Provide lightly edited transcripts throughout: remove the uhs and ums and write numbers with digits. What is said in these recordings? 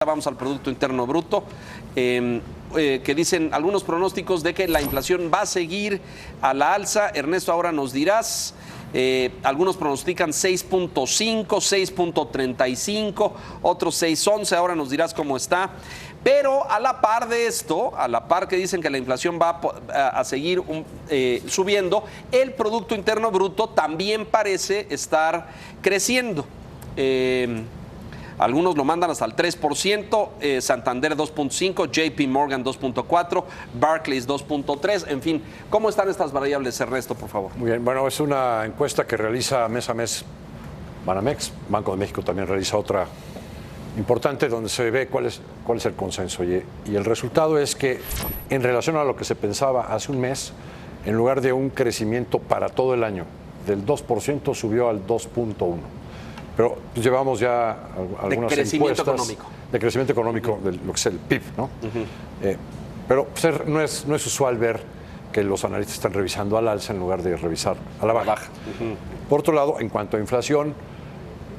vamos al Producto Interno Bruto, que dicen algunos pronósticos de que la inflación va a seguir a la alza. Ernesto, ahora nos dirás. Algunos pronostican 6.5, 6.35, otros 6.11, ahora nos dirás cómo está. Pero a la par de esto, a la par que dicen que la inflación va a seguir subiendo, el Producto Interno Bruto también parece estar creciendo. Algunos lo mandan hasta el 3%, Santander 2.5%, JP Morgan 2.4%, Barclays 2.3%, en fin. ¿Cómo están estas variables, Ernesto, por favor? Muy bien, bueno, es una encuesta que realiza mes a mes Banamex, Banco de México también realiza otra importante donde se ve cuál es el consenso. Y el resultado es que en relación a lo que se pensaba hace un mes, en lugar de un crecimiento para todo el año del 2%, subió al 2.1%. Pero pues, llevamos ya algunas encuestas económico. De crecimiento económico, de lo que es el PIB, ¿no? Pero pues, no es usual ver que los analistas están revisando al alza en lugar de revisar a la baja. Por otro lado, en cuanto a inflación,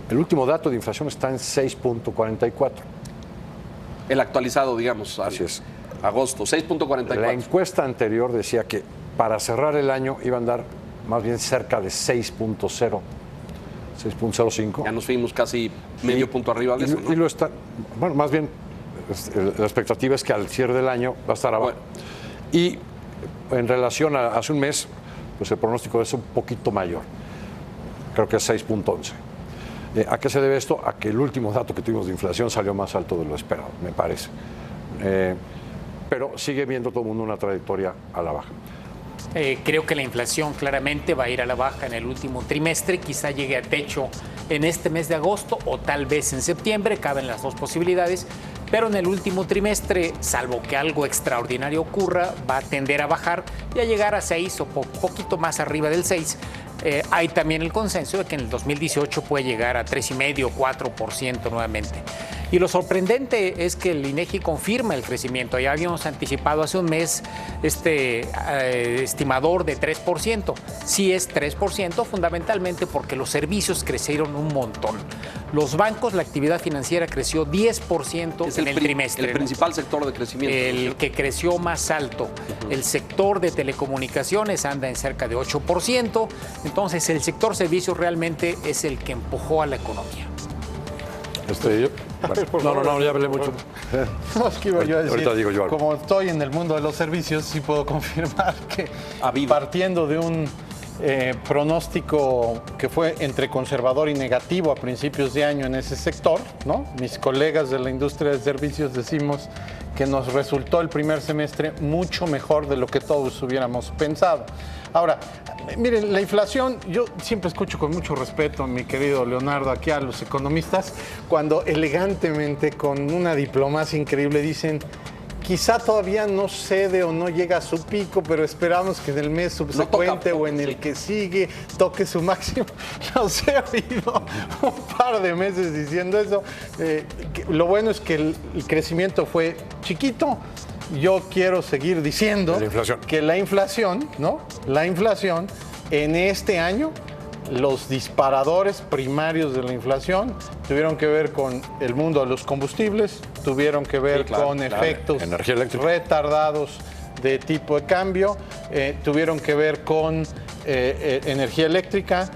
el último dato de inflación está en 6.44. El actualizado, digamos, así es. Agosto, 6.44. La encuesta anterior decía que para cerrar el año iba a andar más bien cerca de 6.0. 6.05. Ya nos fuimos casi medio punto arriba de eso, ¿no? Y lo está, bueno, más bien la expectativa es que al cierre del año va a estar abajo. Bueno. Y en relación a hace un mes, pues el pronóstico es un poquito mayor. Creo que es 6.11. ¿A qué se debe esto? A que el último dato que tuvimos de inflación salió más alto de lo esperado, me parece. Pero sigue viendo todo el mundo una trayectoria a la baja. Creo que la inflación claramente va a ir a la baja en el último trimestre, quizá llegue a techo en este mes de agosto o tal vez en septiembre, caben las dos posibilidades, pero en el último trimestre, salvo que algo extraordinario ocurra, va a tender a bajar y a llegar a 6 o poquito más arriba del 6. Hay también el consenso de que en el 2018 puede llegar a 3,5% o 4% nuevamente. Y lo sorprendente es que el INEGI confirma el crecimiento. Ya habíamos anticipado hace un mes este estimador de 3%. Sí es 3%, fundamentalmente porque los servicios crecieron un montón. Los bancos, la actividad financiera creció 10% en el trimestre. El principal sector de crecimiento. El que creció más alto. El sector de telecomunicaciones anda en cerca de 8%. Entonces, el sector servicios realmente es el que empujó a la economía. Bueno, no, ya hablé mucho. No, es que iba yo a decir, ahorita digo yo algo. Como estoy en el mundo de los servicios, sí puedo confirmar que partiendo de un pronóstico que fue entre conservador y negativo a principios de año en ese sector, ¿no? Mis colegas de la industria de servicios decimos que nos resultó el primer semestre mucho mejor de lo que todos hubiéramos pensado. Ahora, miren, la inflación, yo siempre escucho con mucho respeto, mi querido Leonardo, aquí a los economistas, cuando elegantemente, con una diplomacia increíble, dicen, quizá todavía no cede o no llega a su pico, pero esperamos que en el mes subsecuente o en el que sigue toque su máximo. Los he oído un par de meses diciendo eso. Lo bueno es que el crecimiento fue chiquito. Yo quiero seguir diciendo que la inflación, ¿no? La inflación en este año, los disparadores primarios de la inflación tuvieron que ver con el mundo de los combustibles, tuvieron que ver con efectos retardados de tipo de cambio, tuvieron que ver con energía eléctrica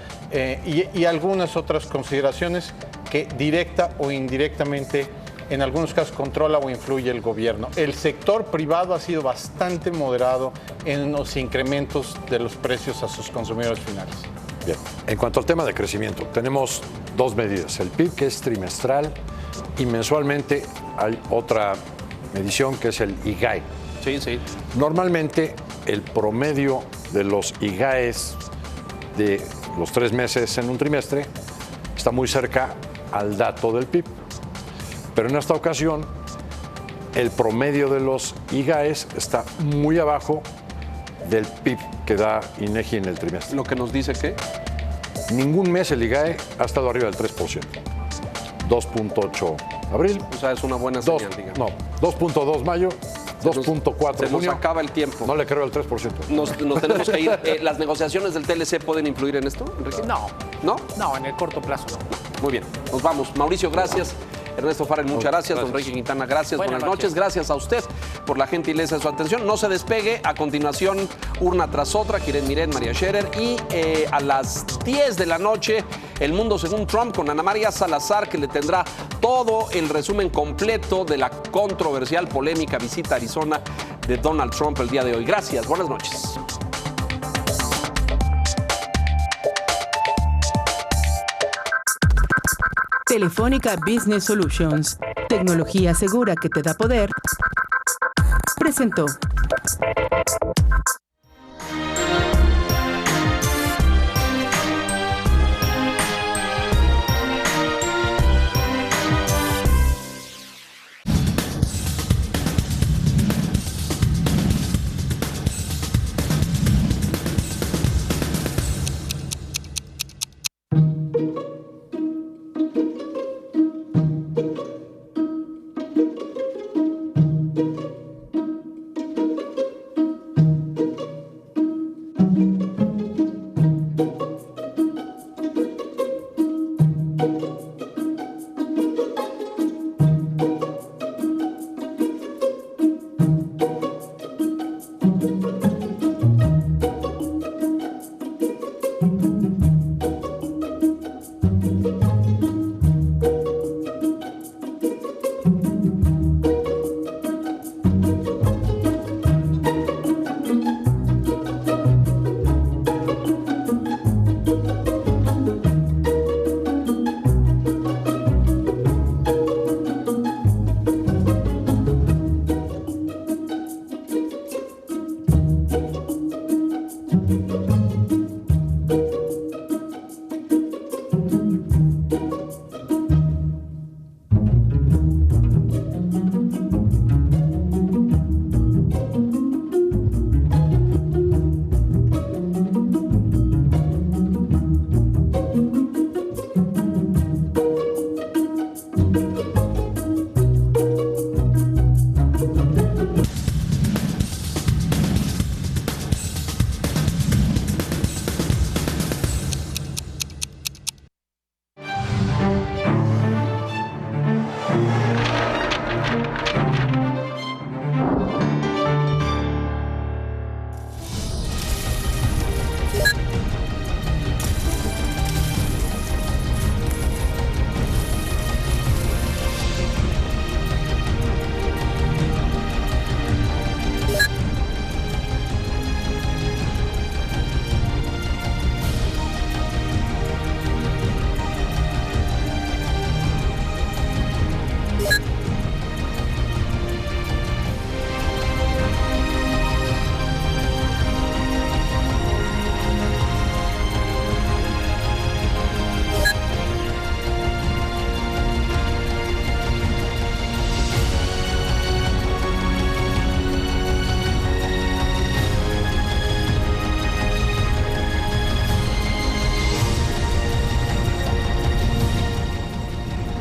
y algunas otras consideraciones que directa o indirectamente en algunos casos controla o influye el gobierno. El sector privado ha sido bastante moderado en los incrementos de los precios a sus consumidores finales. Bien, en cuanto al tema de crecimiento, tenemos dos medidas, el PIB que es trimestral y mensualmente hay otra medición que es el IGAE. Sí. Normalmente el promedio de los IGAEs de los 3 meses en un trimestre está muy cerca al dato del PIB. Pero en esta ocasión, el promedio de los IGAEs está muy abajo del PIB que da INEGI en el trimestre. ¿Lo que nos dice que? Ningún mes el IGAE ha estado arriba del 3%. 2.8 abril. O sea, es una buena señal, digamos. No, 2.2 mayo, 2.4 Se nos acaba el tiempo. No le creo al 3%. Nos tenemos que ir. ¿Las negociaciones del TLC pueden influir en esto, Enrique? No. ¿No? No, en el corto plazo no. Muy bien, nos vamos. Mauricio, gracias. Ernesto Farrell, muchas gracias. Don Enrique Quintana, gracias. Buenas noches. Gracias a usted por la gentileza de su atención. No se despegue. A continuación, urna tras otra, Kiren Miret, María Scherer. Y a las 10 de la noche, El Mundo Según Trump, con Ana María Salazar, que le tendrá todo el resumen completo de la controversial, polémica visita a Arizona de Donald Trump el día de hoy. Gracias. Buenas noches. Telefónica Business Solutions. Tecnología segura que te da poder. Presentó.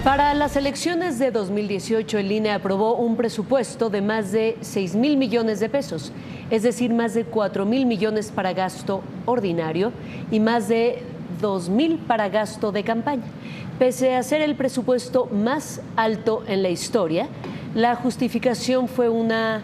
Para las elecciones de 2018, el INE aprobó un presupuesto de más de 6,000 millones de pesos, es decir, más de 4,000 millones para gasto ordinario y más de 2,000 para gasto de campaña. Pese a ser el presupuesto más alto en la historia, la justificación fue una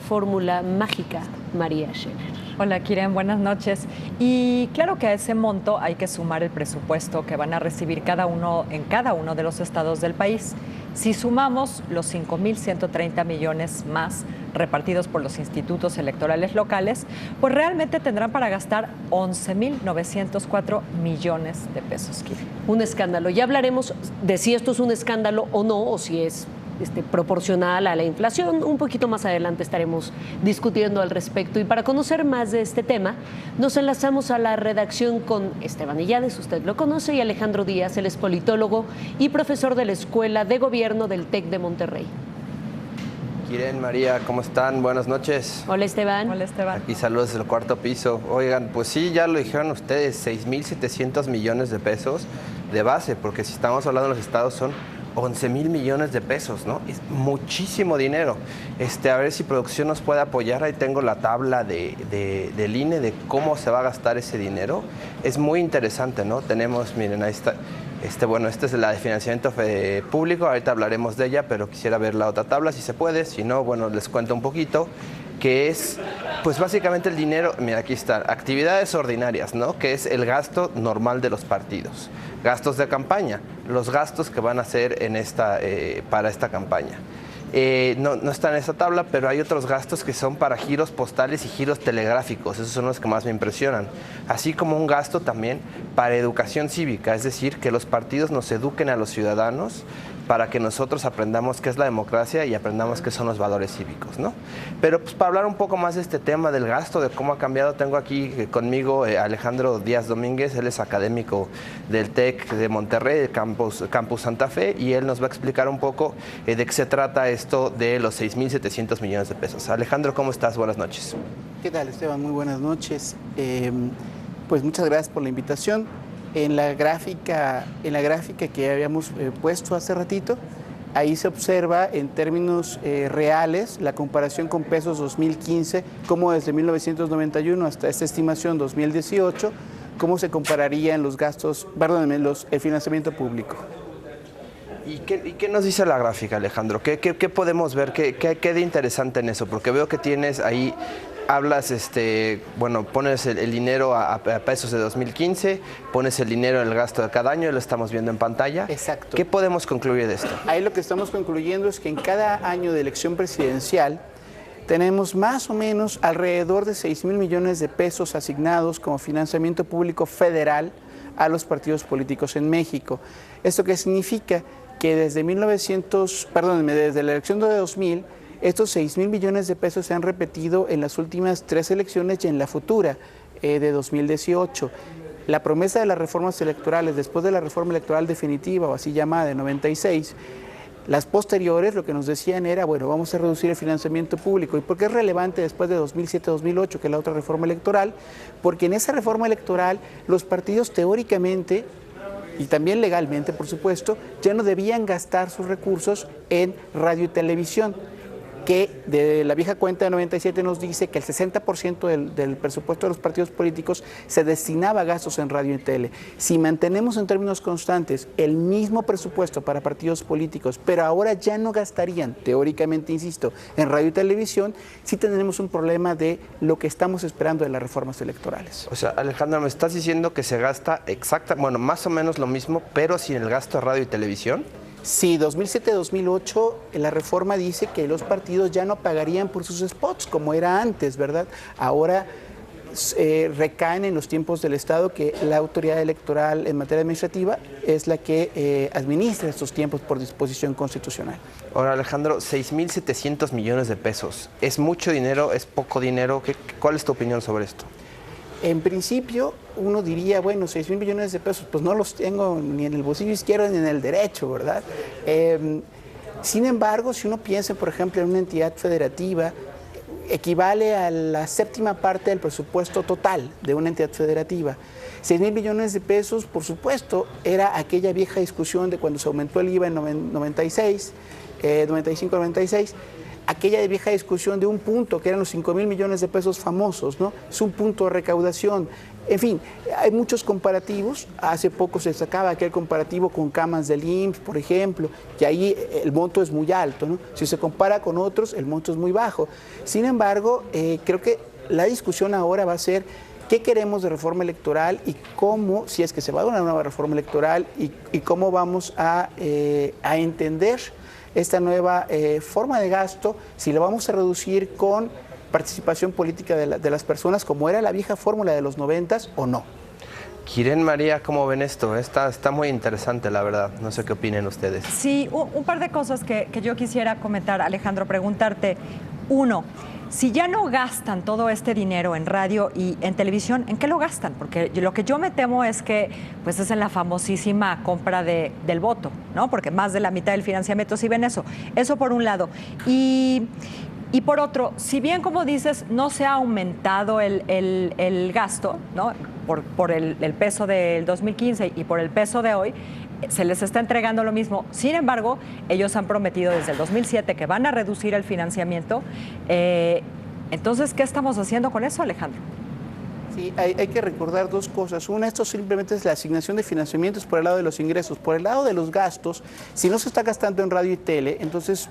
fórmula mágica, María Scherer. Hola, Kiren, buenas noches. Y claro que a ese monto hay que sumar el presupuesto que van a recibir cada uno de los estados del país. Si sumamos los 5,130 millones más repartidos por los institutos electorales locales, pues realmente tendrán para gastar 11,904 millones de pesos, Kiren. Un escándalo. Ya hablaremos de si esto es un escándalo o no, o si es proporcional a la inflación. Un poquito más adelante estaremos discutiendo al respecto. Y para conocer más de este tema, nos enlazamos a la redacción con Esteban Illades, usted lo conoce, y Alejandro Díaz, él es politólogo y profesor de la Escuela de Gobierno del TEC de Monterrey. Kiren, María, ¿cómo están? Buenas noches. Hola, Esteban. Hola, Esteban. Aquí saludos desde el cuarto piso. Oigan, pues sí, ya lo dijeron ustedes, 6,700 millones de pesos de base, porque si estamos hablando de los estados son 11,000 millones de pesos, ¿no? Es muchísimo dinero. A ver si producción nos puede apoyar. Ahí tengo la tabla del INE de cómo se va a gastar ese dinero. Es muy interesante, ¿no? Tenemos, miren, ahí está. Bueno, esta es la de financiamiento público, ahorita hablaremos de ella, pero quisiera ver la otra tabla si se puede, si no, bueno, les cuento un poquito, que es, pues básicamente el dinero, mira, aquí está, actividades ordinarias, ¿no? Que es el gasto normal de los partidos, gastos de campaña, los gastos que van a hacer en para esta campaña. No está en esta tabla, pero hay otros gastos que son para giros postales y giros telegráficos. Esos son los que más me impresionan. Así como un gasto también para educación cívica, es decir, que los partidos nos eduquen a los ciudadanos para que nosotros aprendamos qué es la democracia y aprendamos qué son los valores cívicos, ¿no? Pero pues para hablar un poco más de este tema del gasto, de cómo ha cambiado, tengo aquí conmigo a Alejandro Díaz Domínguez, él es académico del TEC de Monterrey, del Campus Santa Fe, y él nos va a explicar un poco de qué se trata esto de los 6.700 millones de pesos. Alejandro, ¿cómo estás? Buenas noches. ¿Qué tal, Esteban? Muy buenas noches. Pues muchas gracias por la invitación. En la gráfica que habíamos puesto hace ratito, ahí se observa en términos reales la comparación con pesos 2015, cómo desde 1991 hasta esta estimación 2018, cómo se compararían los gastos, el financiamiento público. ¿Y qué nos dice la gráfica, Alejandro? ¿Qué podemos ver? ¿Qué de interesante en eso? Porque veo que tienes ahí, hablas, pones el dinero a pesos de 2015, pones el dinero en el gasto de cada año, lo estamos viendo en pantalla. Exacto. ¿Qué podemos concluir de esto? Ahí lo que estamos concluyendo es que en cada año de elección presidencial tenemos más o menos alrededor de 6.000 millones de pesos asignados como financiamiento público federal a los partidos políticos en México. ¿Esto qué significa? Que desde desde la elección de 2000, estos 6.000 millones de pesos se han repetido en las últimas 3 elecciones y en la futura de 2018. La promesa de las reformas electorales, después de la reforma electoral definitiva o así llamada de 96, las posteriores lo que nos decían era, bueno, vamos a reducir el financiamiento público. ¿Y por qué es relevante después de 2007-2008, que es la otra reforma electoral? Porque en esa reforma electoral los partidos teóricamente y también legalmente, por supuesto, ya no debían gastar sus recursos en radio y televisión, que de la vieja cuenta de 97 nos dice que el 60% del presupuesto de los partidos políticos se destinaba a gastos en radio y tele. Si mantenemos en términos constantes el mismo presupuesto para partidos políticos, pero ahora ya no gastarían, teóricamente, insisto, en radio y televisión, sí tendremos un problema de lo que estamos esperando de las reformas electorales. O sea, Alejandro, ¿me estás diciendo que se gasta más o menos lo mismo, pero sin el gasto de radio y televisión? Sí, 2007-2008 la reforma dice que los partidos ya no pagarían por sus spots como era antes, ¿verdad? Ahora recaen en los tiempos del Estado, que la autoridad electoral en materia administrativa es la que administra estos tiempos por disposición constitucional. Ahora, Alejandro, 6.700 millones de pesos. ¿Es mucho dinero? ¿Es poco dinero? ¿Cuál es tu opinión sobre esto? En principio, uno diría, bueno, 6.000 millones de pesos, pues no los tengo ni en el bolsillo izquierdo ni en el derecho, ¿verdad? Sin embargo, si uno piensa, por ejemplo, en una entidad federativa, equivale a la 7ª parte del presupuesto total de una entidad federativa. 6.000 millones de pesos, por supuesto, era aquella vieja discusión de cuando se aumentó el IVA en 95-96, aquella vieja discusión de un punto, que eran los 5.000 millones de pesos famosos, ¿no? Es un punto de recaudación. En fin, hay muchos comparativos. Hace poco se sacaba aquel comparativo con camas del IMSS, por ejemplo, y ahí el monto es muy alto, ¿no? Si se compara con otros, el monto es muy bajo. Sin embargo, creo que la discusión ahora va a ser qué queremos de reforma electoral y cómo, si es que se va a dar una nueva reforma electoral, y cómo vamos a entender esta nueva forma de gasto, si la vamos a reducir con participación política de las personas, como era la vieja fórmula de los 90s, o no. Kiren, María, ¿cómo ven esto? Está muy interesante, la verdad. No sé qué opinen ustedes. Sí, un par de cosas que yo quisiera comentar, Alejandro, preguntarte. Uno, si ya no gastan todo este dinero en radio y en televisión, ¿en qué lo gastan? Porque lo que yo me temo es que pues es en la famosísima compra del voto, ¿no? Porque más de la mitad del financiamiento sí ven eso. Eso por un lado. Y por otro, si bien, como dices, no se ha aumentado el gasto, ¿no? Por el peso del 2015 y por el peso de hoy, se les está entregando lo mismo. Sin embargo, ellos han prometido desde el 2007 que van a reducir el financiamiento. Entonces, ¿qué estamos haciendo con eso, Alejandro? Sí, hay que recordar dos cosas. Una, esto simplemente es la asignación de financiamientos por el lado de los ingresos. Por el lado de los gastos, si no se está gastando en radio y tele, entonces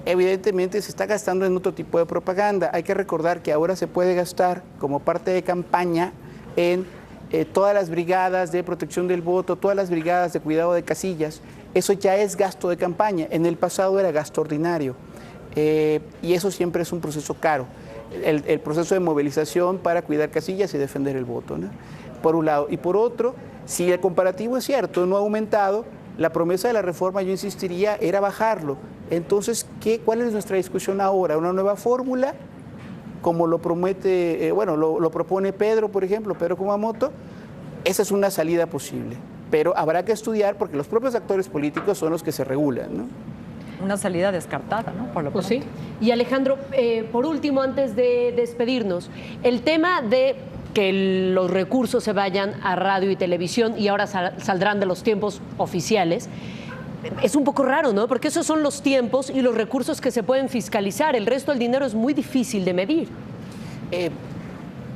evidentemente se está gastando en otro tipo de propaganda. Hay que recordar que ahora se puede gastar como parte de campaña en todas las brigadas de protección del voto, todas las brigadas de cuidado de casillas. Eso ya es gasto de campaña. En el pasado era gasto ordinario. Y eso siempre es un proceso caro. El proceso de movilización para cuidar casillas y defender el voto, ¿no? Por un lado. Y por otro, si el comparativo es cierto, no ha aumentado, la promesa de la reforma, yo insistiría, era bajarlo. Entonces, ¿cuál es nuestra discusión ahora? ¿Una nueva fórmula? Como lo promete, lo propone Pedro, por ejemplo, Pedro Kumamoto. Esa es una salida posible. Pero habrá que estudiar porque los propios actores políticos son los que se regulan, ¿no? Una salida descartada, ¿no? Por lo pues sí. Y Alejandro, por último, antes de despedirnos, el tema de que los recursos se vayan a radio y televisión y ahora saldrán de los tiempos oficiales, es un poco raro, ¿no? Porque esos son los tiempos y los recursos que se pueden fiscalizar. El resto del dinero es muy difícil de medir.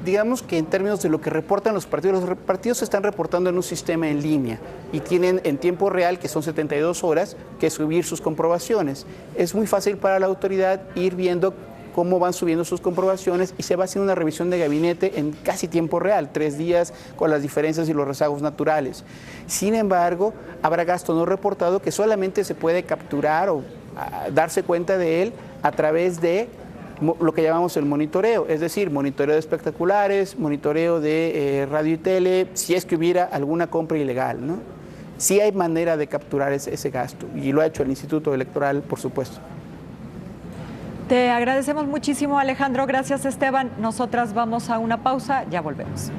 Digamos que en términos de lo que reportan los partidos se están reportando en un sistema en línea y tienen en tiempo real, que son 72 horas, que subir sus comprobaciones. Es muy fácil para la autoridad ir viendo cómo van subiendo sus comprobaciones y se va haciendo una revisión de gabinete en casi tiempo real, 3 días con las diferencias y los rezagos naturales. Sin embargo, habrá gasto no reportado que solamente se puede capturar o darse cuenta de él a través de lo que llamamos el monitoreo, es decir, monitoreo de espectaculares, monitoreo de radio y tele, si es que hubiera alguna compra ilegal, ¿no? Sí hay manera de capturar ese gasto y lo ha hecho el Instituto Electoral, por supuesto. Te agradecemos muchísimo, Alejandro. Gracias, Esteban. Nosotras vamos a una pausa, ya volvemos.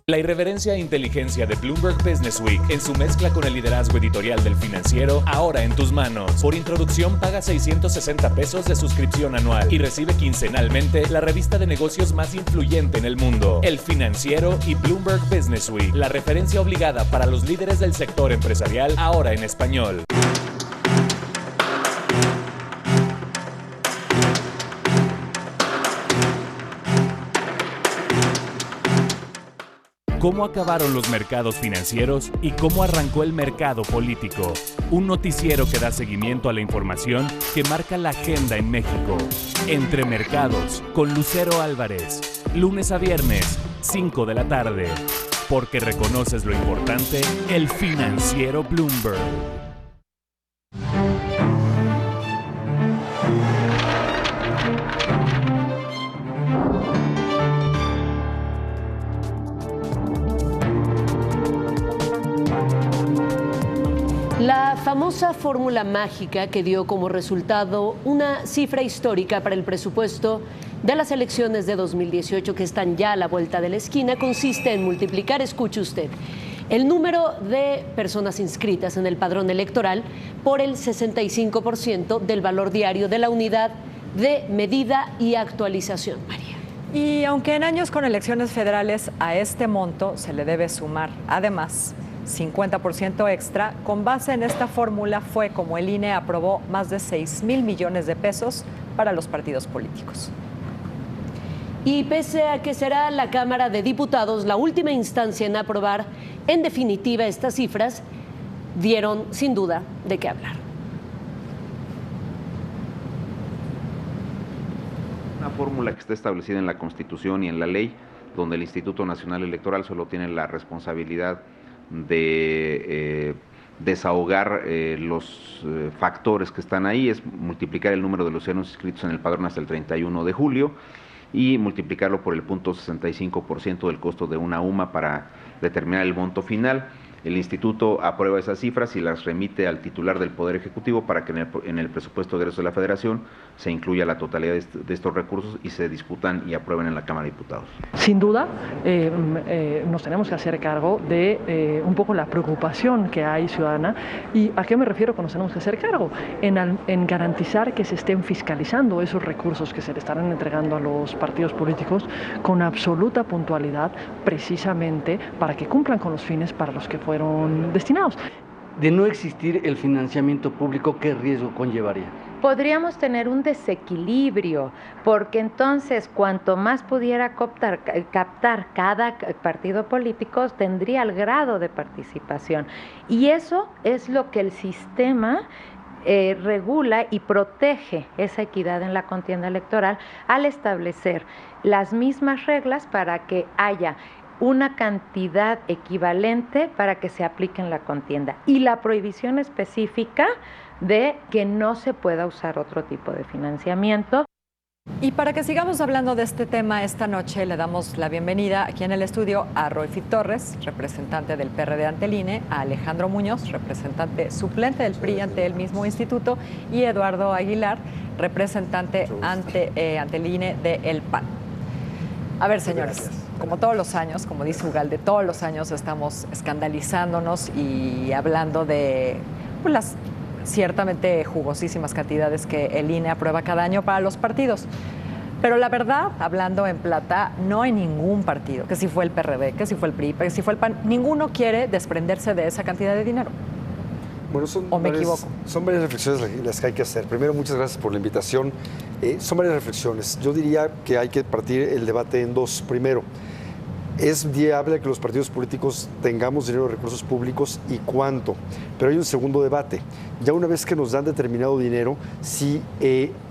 La irreverencia e inteligencia de Bloomberg Business Week en su mezcla con el liderazgo editorial del Financiero, ahora en tus manos. Por introducción paga 660 pesos de suscripción anual y recibe quincenalmente la revista de negocios más influyente en el mundo, El Financiero y Bloomberg Business Week, la referencia obligada para los líderes del sector empresarial, ahora en español. ¿Cómo acabaron los mercados financieros y cómo arrancó el mercado político? Un noticiero que da seguimiento a la información que marca la agenda en México. Entre Mercados, con Lucero Álvarez. Lunes a viernes, 5 de la tarde. Porque reconoces lo importante, El Financiero Bloomberg. La famosa fórmula mágica que dio como resultado una cifra histórica para el presupuesto de las elecciones de 2018 que están ya a la vuelta de la esquina consiste en multiplicar, escuche usted, el número de personas inscritas en el padrón electoral por el 65% del valor diario de la unidad de medida y actualización, María. Y aunque en años con elecciones federales a este monto se le debe sumar, además, 50% extra, con base en esta fórmula fue como el INE aprobó más de 6,000 millones de pesos para los partidos políticos. Y pese a que será la Cámara de Diputados la última instancia en aprobar en definitiva estas cifras, dieron sin duda de qué hablar. Una fórmula que está establecida en la Constitución y en la ley, donde el Instituto Nacional Electoral solo tiene la responsabilidad de desahogar los factores que están ahí, es multiplicar el número de los ciudadanos inscritos en el padrón hasta el 31 de julio y multiplicarlo por el 0.65% del costo de una UMA para determinar el monto final. El instituto aprueba esas cifras y las remite al titular del Poder Ejecutivo para que en el presupuesto de egresos de la Federación se incluya la totalidad de estos recursos y se discutan y aprueben en la Cámara de Diputados. Sin duda, nos tenemos que hacer cargo de un poco la preocupación que hay ciudadana. ¿Y a qué me refiero con nos tenemos que hacer cargo? En garantizar que se estén fiscalizando esos recursos que se le estarán entregando a los partidos políticos con absoluta puntualidad, precisamente para que cumplan con los fines para los que fueron destinados. De no existir el financiamiento público, ¿qué riesgo conllevaría? Podríamos tener un desequilibrio, porque entonces cuanto más pudiera captar cada partido político, tendría el grado de participación. Y eso es lo que el sistema regula y protege esa equidad en la contienda electoral al establecer las mismas reglas para que haya una cantidad equivalente para que se aplique en la contienda y la prohibición específica de que no se pueda usar otro tipo de financiamiento. Y para que sigamos hablando de este tema esta noche, le damos la bienvenida aquí en el estudio a Rolfi Torres, representante del PRD ante el INE, a Alejandro Muñoz, representante suplente del PRI ante el mismo instituto, y Eduardo Aguilar, representante ante el INE del PAN. A ver, señores, como todos los años, como dice Ugalde, todos los años estamos escandalizándonos y hablando de las ciertamente jugosísimas cantidades que el INE aprueba cada año para los partidos. Pero la verdad, hablando en plata, no hay ningún partido, que si fue el PRD, que si fue el PRI, que si fue el PAN, ninguno quiere desprenderse de esa cantidad de dinero. Bueno, son varias reflexiones las que hay que hacer. Primero, muchas gracias por la invitación. Son varias reflexiones. Yo diría que hay que partir el debate en dos. Primero, ¿es viable que los partidos políticos tengamos dinero de recursos públicos y cuánto? Pero hay un segundo debate. Ya una vez que nos dan determinado dinero, sí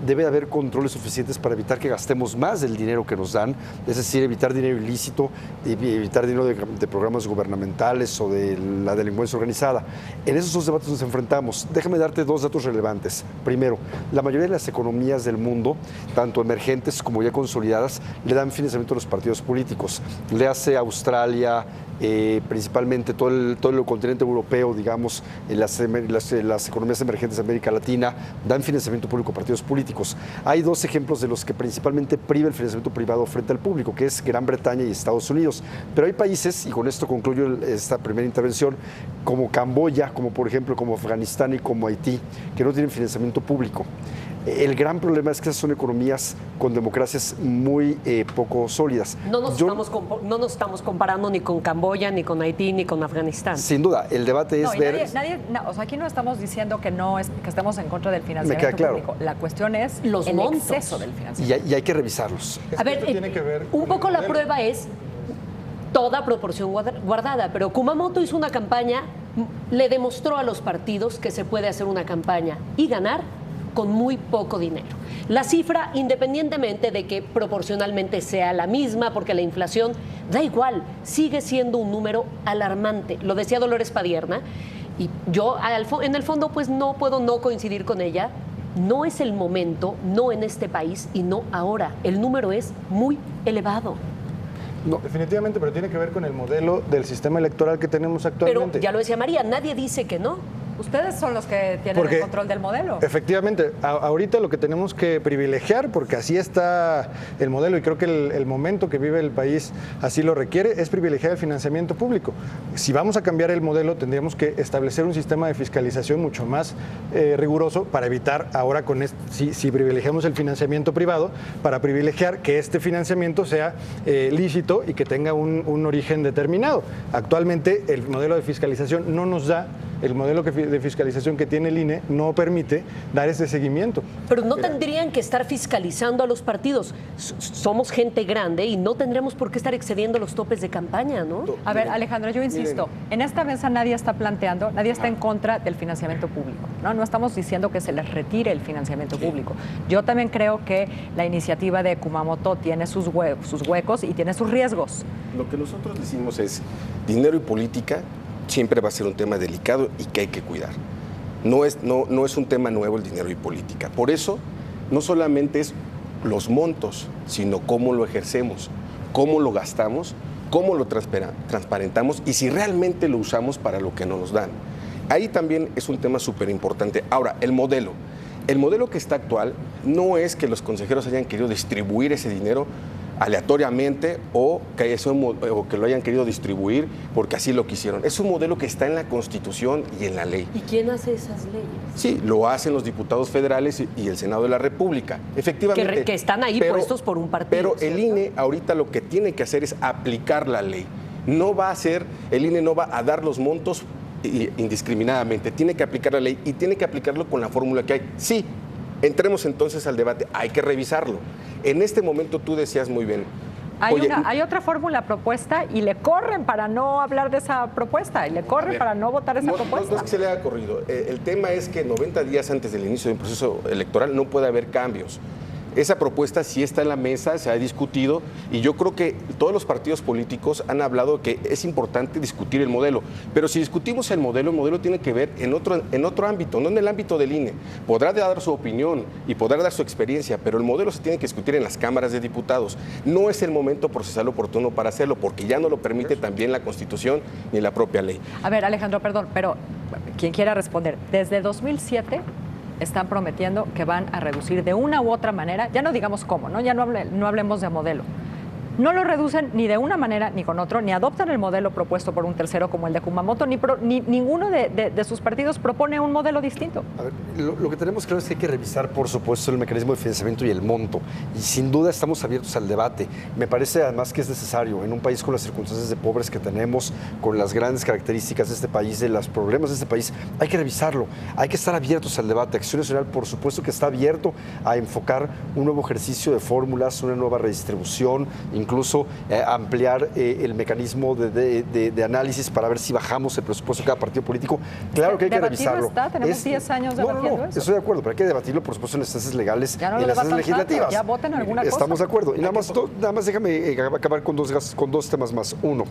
debe haber controles suficientes para evitar que gastemos más del dinero que nos dan, es decir, evitar dinero ilícito, evitar dinero de programas gubernamentales o de la delincuencia organizada. En esos dos debates nos enfrentamos. Déjame darte dos datos relevantes. Primero, la mayoría de las economías del mundo, tanto emergentes como ya consolidadas, le dan financiamiento a los partidos políticos. Le hace Australia, principalmente todo el continente europeo, digamos, las economías emergentes de América Latina, dan financiamiento público a partidos políticos. Hay dos ejemplos de los que principalmente priva el financiamiento privado frente al público, que es Gran Bretaña y Estados Unidos. Pero hay países, y con esto concluyo esta primera intervención, como Camboya, como por ejemplo como Afganistán y como Haití, que no tienen financiamiento público. El gran problema es que esas son economías con democracias muy poco sólidas. No nos estamos comparando ni con Camboya, ni con Haití, ni con Afganistán. Sin duda, el debate es ver... O sea, aquí no estamos diciendo que estemos en contra del financiamiento público. La cuestión es el exceso del financiamiento. Y hay que revisarlos. A ver, un poco la prueba es toda proporción guardada, pero Kumamoto hizo una campaña, le demostró a los partidos que se puede hacer una campaña y ganar con muy poco dinero. La cifra, independientemente de que proporcionalmente sea la misma, porque la inflación da igual, sigue siendo un número alarmante. Lo decía Dolores Padierna, y yo en el fondo pues no puedo no coincidir con ella. No es el momento, no en este país y no ahora. El número es muy elevado. No. Definitivamente, pero tiene que ver con el modelo del sistema electoral que tenemos actualmente. Pero ya lo decía María, nadie dice que no. Ustedes son los que tienen el control del modelo. Efectivamente, ahorita lo que tenemos que privilegiar, porque así está el modelo y creo que el momento que vive el país así lo requiere, es privilegiar el financiamiento público. Si vamos a cambiar el modelo, tendríamos que establecer un sistema de fiscalización mucho más riguroso para evitar ahora, si privilegiamos el financiamiento privado, para privilegiar que este financiamiento sea lícito y que tenga un origen determinado. Actualmente el modelo de fiscalización no nos da. El modelo de fiscalización que tiene el INE no permite dar ese seguimiento. Pero no tendrían que estar fiscalizando a los partidos. Somos gente grande y no tendremos por qué estar excediendo los topes de campaña, ¿no? A ver, Alejandro, yo insisto, en esta mesa nadie está en contra del financiamiento público, ¿no? No estamos diciendo que se les retire el financiamiento público. Yo también creo que la iniciativa de Kumamoto tiene sus huecos y tiene sus riesgos. Lo que nosotros decimos es dinero y política siempre va a ser un tema delicado y que hay que cuidar. No es un tema nuevo el dinero y política. Por eso, no solamente es los montos, sino cómo lo ejercemos, cómo lo gastamos cómo lo transparentamos y si realmente lo usamos para lo que nos dan. Ahí también es un tema súper importante. Ahora, el modelo. El modelo que está actual no es que los consejeros hayan querido distribuir ese dinero aleatoriamente o que lo hayan querido distribuir porque así lo quisieron. Es un modelo que está en la Constitución y en la ley. ¿Y quién hace esas leyes? Sí, lo hacen los diputados federales y el Senado de la República. Efectivamente. Que están ahí puestos por un partido. Pero ¿cierto? el INE ahorita lo que tiene que hacer es aplicar la ley. El INE no va a dar los montos indiscriminadamente. Tiene que aplicar la ley y tiene que aplicarlo con la fórmula que hay. Sí. Entremos entonces al debate, hay que revisarlo. En este momento tú decías muy bien. Hay otra fórmula propuesta y le corren para no hablar de esa propuesta y le corren para no votar esa propuesta. No es que se le haya corrido. El tema es que 90 días antes del inicio de un proceso electoral no puede haber cambios. Esa propuesta sí está en la mesa, se ha discutido y yo creo que todos los partidos políticos han hablado que es importante discutir el modelo. Pero si discutimos el modelo tiene que ver en otro ámbito, no en el ámbito del INE. Podrá dar su opinión y podrá dar su experiencia, pero el modelo se tiene que discutir en las cámaras de diputados. No es el momento procesal oportuno para hacerlo porque ya no lo permite también la Constitución ni la propia ley. A ver, Alejandro, perdón, pero quien quiera responder, desde 2007... están prometiendo que van a reducir de una u otra manera, ya no digamos cómo, ¿no? Ya no hablemos de modelo. No lo reducen ni de una manera ni con otro, ni adoptan el modelo propuesto por un tercero como el de Kumamoto, ni ninguno de sus partidos propone un modelo distinto. A ver, lo que tenemos claro es que hay que revisar, por supuesto, el mecanismo de financiamiento y el monto. Y sin duda estamos abiertos al debate. Me parece además que es necesario en un país con las circunstancias de pobres que tenemos, con las grandes características de este país, de los problemas de este país, hay que revisarlo. Hay que estar abiertos al debate. Acción Nacional, por supuesto que está abierto a enfocar un nuevo ejercicio de fórmulas, una nueva redistribución, incluso ampliar el mecanismo de análisis para ver si bajamos el presupuesto de cada partido político. Claro que hay que revisarlo. Tenemos 10 años debatiendo eso. Estoy de acuerdo, pero hay que debatirlo, por supuesto, en las instancias legales y en las instancias legislativas. Ya voten alguna cosa. Estamos de acuerdo. Y nada más déjame acabar con dos temas más. Uno,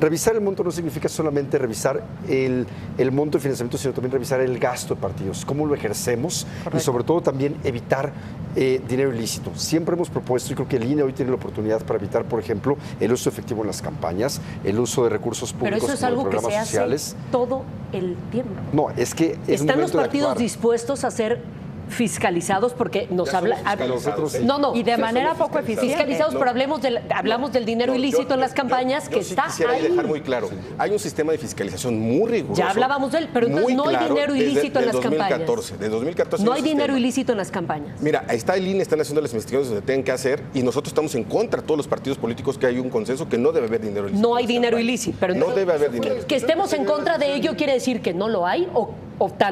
revisar el monto no significa solamente revisar el monto de financiamiento, sino también revisar el gasto de partidos, cómo lo ejercemos. Correcto. Y sobre todo también evitar dinero ilícito. Siempre hemos propuesto, y creo que el INE hoy tiene la oportunidad para evitar, por ejemplo, el uso efectivo en las campañas, el uso de recursos públicos. Pero eso es algo que se hace todo el tiempo. No, es que ¿están los partidos dispuestos a ser fiscalizados? Porque nos habla... No, y de manera poco eficiente. Fiscalizados, pero hablamos del dinero ilícito en las campañas que está quisiera ahí. dejar muy claro, hay un sistema de fiscalización muy riguroso. Ya hablábamos de él, pero entonces no hay dinero ilícito en las campañas. De 2014 no hay dinero ilícito en las campañas. Mira, está el INE, están haciendo las investigaciones donde tienen que hacer y nosotros estamos en contra de todos los partidos políticos que hay un consenso que no debe haber dinero ilícito. No hay dinero ilícito, pero no debe haber dinero. Que estemos en contra de ello quiere decir que no lo hay o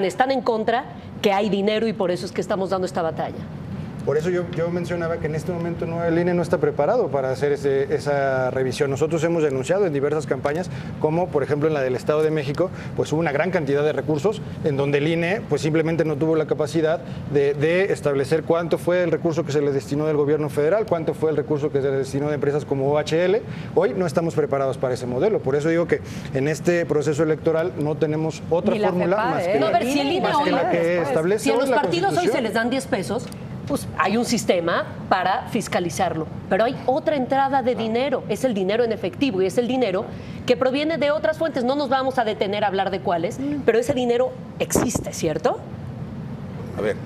están en contra que hay dinero y por eso es que estamos dando esta batalla. Por eso yo mencionaba que en este momento el INE no está preparado para hacer esa revisión. Nosotros hemos denunciado en diversas campañas, como por ejemplo en la del Estado de México, pues hubo una gran cantidad de recursos en donde el INE pues simplemente no tuvo la capacidad de establecer cuánto fue el recurso que se le destinó del gobierno federal, cuánto fue el recurso que se le destinó de empresas como OHL. Hoy no estamos preparados para ese modelo. Por eso digo que en este proceso electoral no tenemos otra fórmula más que la que establece. Si a los partidos hoy se les dan 10 pesos, pues hay un sistema para fiscalizarlo, pero hay otra entrada de dinero, es el dinero en efectivo y es el dinero que proviene de otras fuentes. No nos vamos a detener a hablar de cuáles, pero ese dinero existe, ¿cierto? A ver,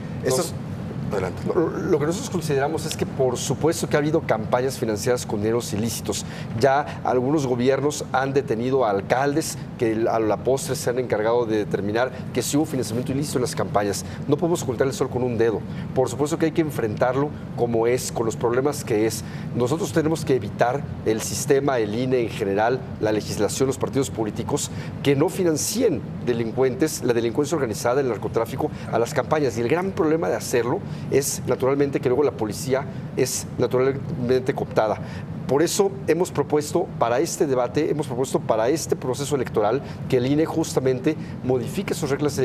adelante. Lo que nosotros consideramos es que por supuesto que ha habido campañas financiadas con dineros ilícitos. Ya algunos gobiernos han detenido a alcaldes que a la postre se han encargado de determinar que sí hubo financiamiento ilícito en las campañas. No podemos ocultar el sol con un dedo. Por supuesto que hay que enfrentarlo como es, con los problemas que es. Nosotros tenemos que evitar el sistema, el INE en general, la legislación, los partidos políticos, que no financien delincuentes, la delincuencia organizada, el narcotráfico a las campañas. Y el gran problema de hacerlo es naturalmente que luego la policía es naturalmente cooptada. Por eso hemos propuesto para este debate, hemos propuesto para este proceso electoral que el INE justamente modifique sus reglas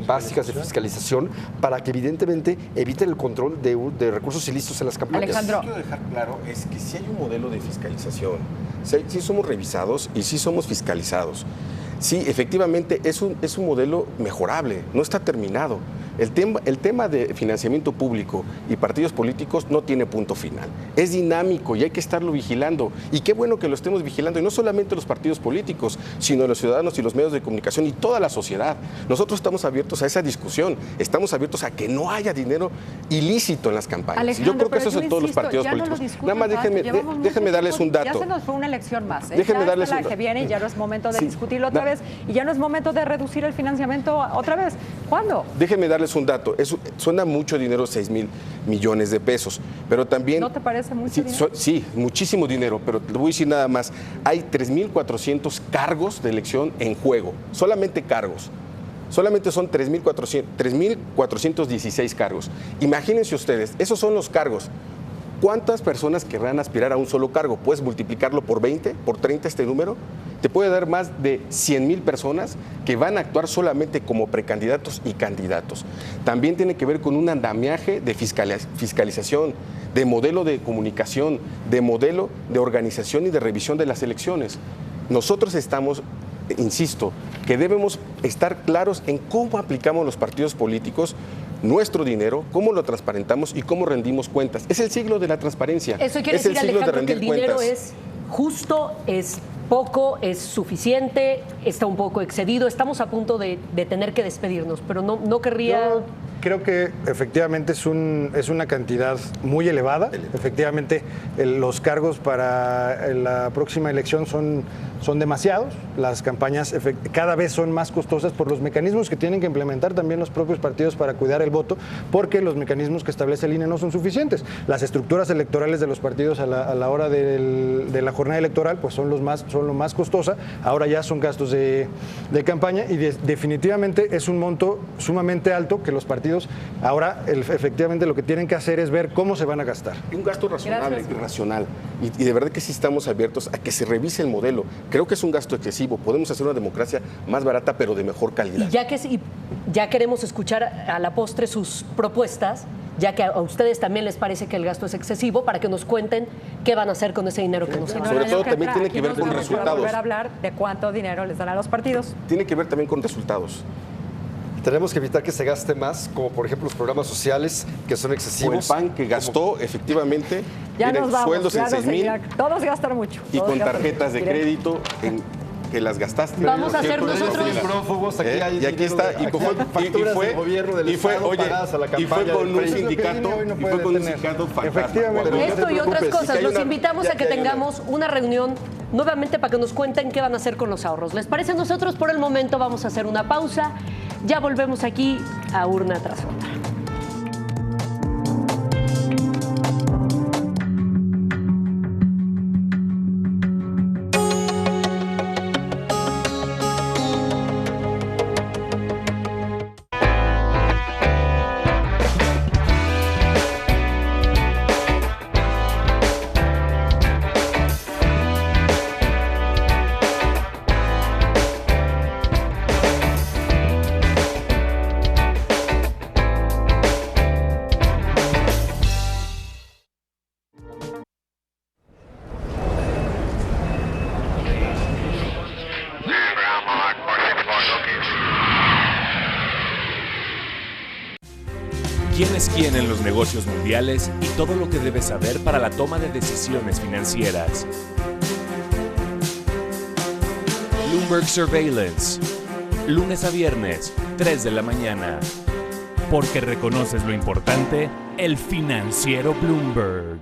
básicas de fiscalización para que evidentemente eviten el control de recursos ilícitos en las campañas. Alejandro. Lo que quiero dejar claro es que sí hay un modelo de fiscalización, sí somos revisados y sí somos fiscalizados. Sí, efectivamente es un modelo mejorable, no está terminado, El tema de financiamiento público y partidos políticos no tiene punto final. Es dinámico y hay que estarlo vigilando. Y qué bueno que lo estemos vigilando, y no solamente los partidos políticos, sino los ciudadanos y los medios de comunicación y toda la sociedad. Nosotros estamos abiertos a esa discusión, estamos abiertos a que no haya dinero ilícito en las campañas. Alejandro, yo creo que eso es en todos los partidos políticos. Nada más déjenme darles un dato. Ya se nos fue una elección más. Déjenme darles un dato. Que viene y ya no es momento de discutirlo otra vez y ya no es momento de reducir el financiamiento otra vez. ¿Cuándo? Déjenme darles un dato. Suena mucho dinero, 6,000 millones de pesos, pero también... ¿No te parece mucho dinero? Sí, muchísimo dinero, pero te voy a decir nada más. Hay 3,400 cargos de elección en juego, solamente cargos. Solamente son 3,416 cargos. Imagínense ustedes, esos son los cargos. ¿Cuántas personas querrán aspirar a un solo cargo? ¿Puedes multiplicarlo por 20, por 30 este número? Te puede dar más de 100,000 personas que van a actuar solamente como precandidatos y candidatos. También tiene que ver con un andamiaje de fiscalización, de modelo de comunicación, de modelo de organización y de revisión de las elecciones. Nosotros estamos, insisto, que debemos estar claros en cómo aplicamos los partidos políticos nuestro dinero, cómo lo transparentamos y cómo rendimos cuentas. Es el siglo de la transparencia. Eso quiere decir, Alejandro, que el dinero es justo, es poco, es suficiente, está un poco excedido. Estamos a punto de tener que despedirnos, pero no querría... Yo creo que efectivamente es una cantidad muy elevada. Efectivamente, los cargos para la próxima elección son demasiados. Las campañas cada vez son más costosas por los mecanismos que tienen que implementar también los propios partidos para cuidar el voto, porque los mecanismos que establece el INE no son suficientes. Las estructuras electorales de los partidos a la hora de la jornada electoral pues son lo más costosa. Ahora ya son gastos de campaña y definitivamente es un monto sumamente alto que los partidos ahora efectivamente lo que tienen que hacer es ver cómo se van a gastar. Un gasto razonable y racional. Y de verdad que sí estamos abiertos a que se revise el modelo. Creo que es un gasto excesivo. Podemos hacer una democracia más barata, pero de mejor calidad. Y ya queremos escuchar a la postre sus propuestas, ya que a ustedes también les parece que el gasto es excesivo, para que nos cuenten qué van a hacer con ese dinero que nos dan. Sobre todo también tiene que ver con resultados. Volver a hablar de cuánto dinero les dan a los partidos. Tiene que ver también con resultados. Tenemos que evitar que se gaste más, como por ejemplo los programas sociales que son excesivos. O el PAN que gastó efectivamente sueldos en 6,000. Todos gastan mucho. Y con tarjetas de crédito que las gastaste. Vamos a hacer nosotros prófugos, aquí hay y aquí está y fue con un sindicato fantástico. Esto y otras cosas, los invitamos a que tengamos una reunión nuevamente para que nos cuenten qué van a hacer con los ahorros. ¿Les parece? Nosotros por el momento vamos a hacer una pausa. Ya volvemos aquí a Urna tras Otra. ¿Quién es quién en los negocios mundiales y todo lo que debes saber para la toma de decisiones financieras? Bloomberg Surveillance. Lunes a viernes, 3 de la mañana. Porque reconoces lo importante, el financiero Bloomberg.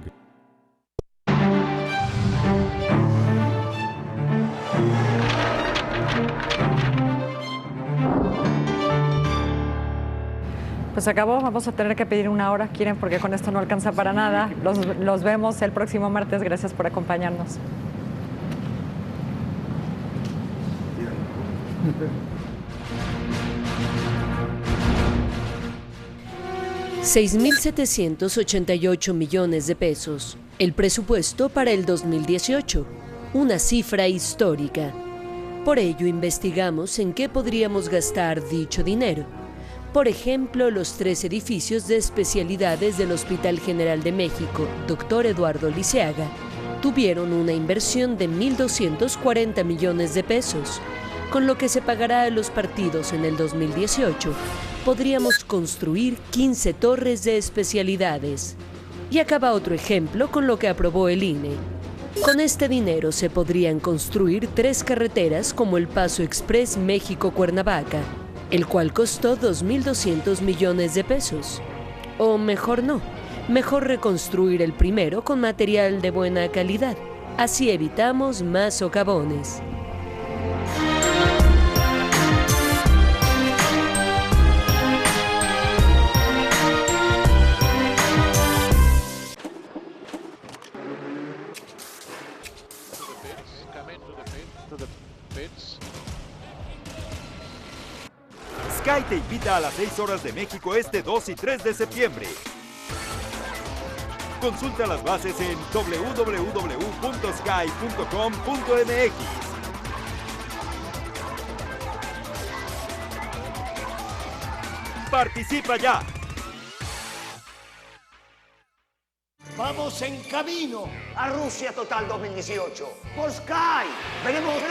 Pues acabó, vamos a tener que pedir una hora, ¿quieren? Porque con esto no alcanza para nada. Los vemos el próximo martes, gracias por acompañarnos. $6,788 millones de pesos. El presupuesto para el 2018. Una cifra histórica. Por ello, investigamos en qué podríamos gastar dicho dinero. Por ejemplo, los 3 edificios de especialidades del Hospital General de México, Dr. Eduardo Liceaga, tuvieron una inversión de 1,240 millones de pesos, con lo que se pagará a los partidos en el 2018 podríamos construir 15 torres de especialidades. Y acaba otro ejemplo con lo que aprobó el INE. Con este dinero se podrían construir 3 carreteras como el Paso Express México-Cuernavaca, el cual costó 2.200 millones de pesos. O mejor no, mejor reconstruir el primero con material de buena calidad. Así evitamos más socavones. Sky te invita a las 6 horas de México este 2 y 3 de septiembre. Consulta las bases en www.sky.com.mx. ¡Participa ya! Vamos en camino a Rusia Total 2018 por Sky. Veremos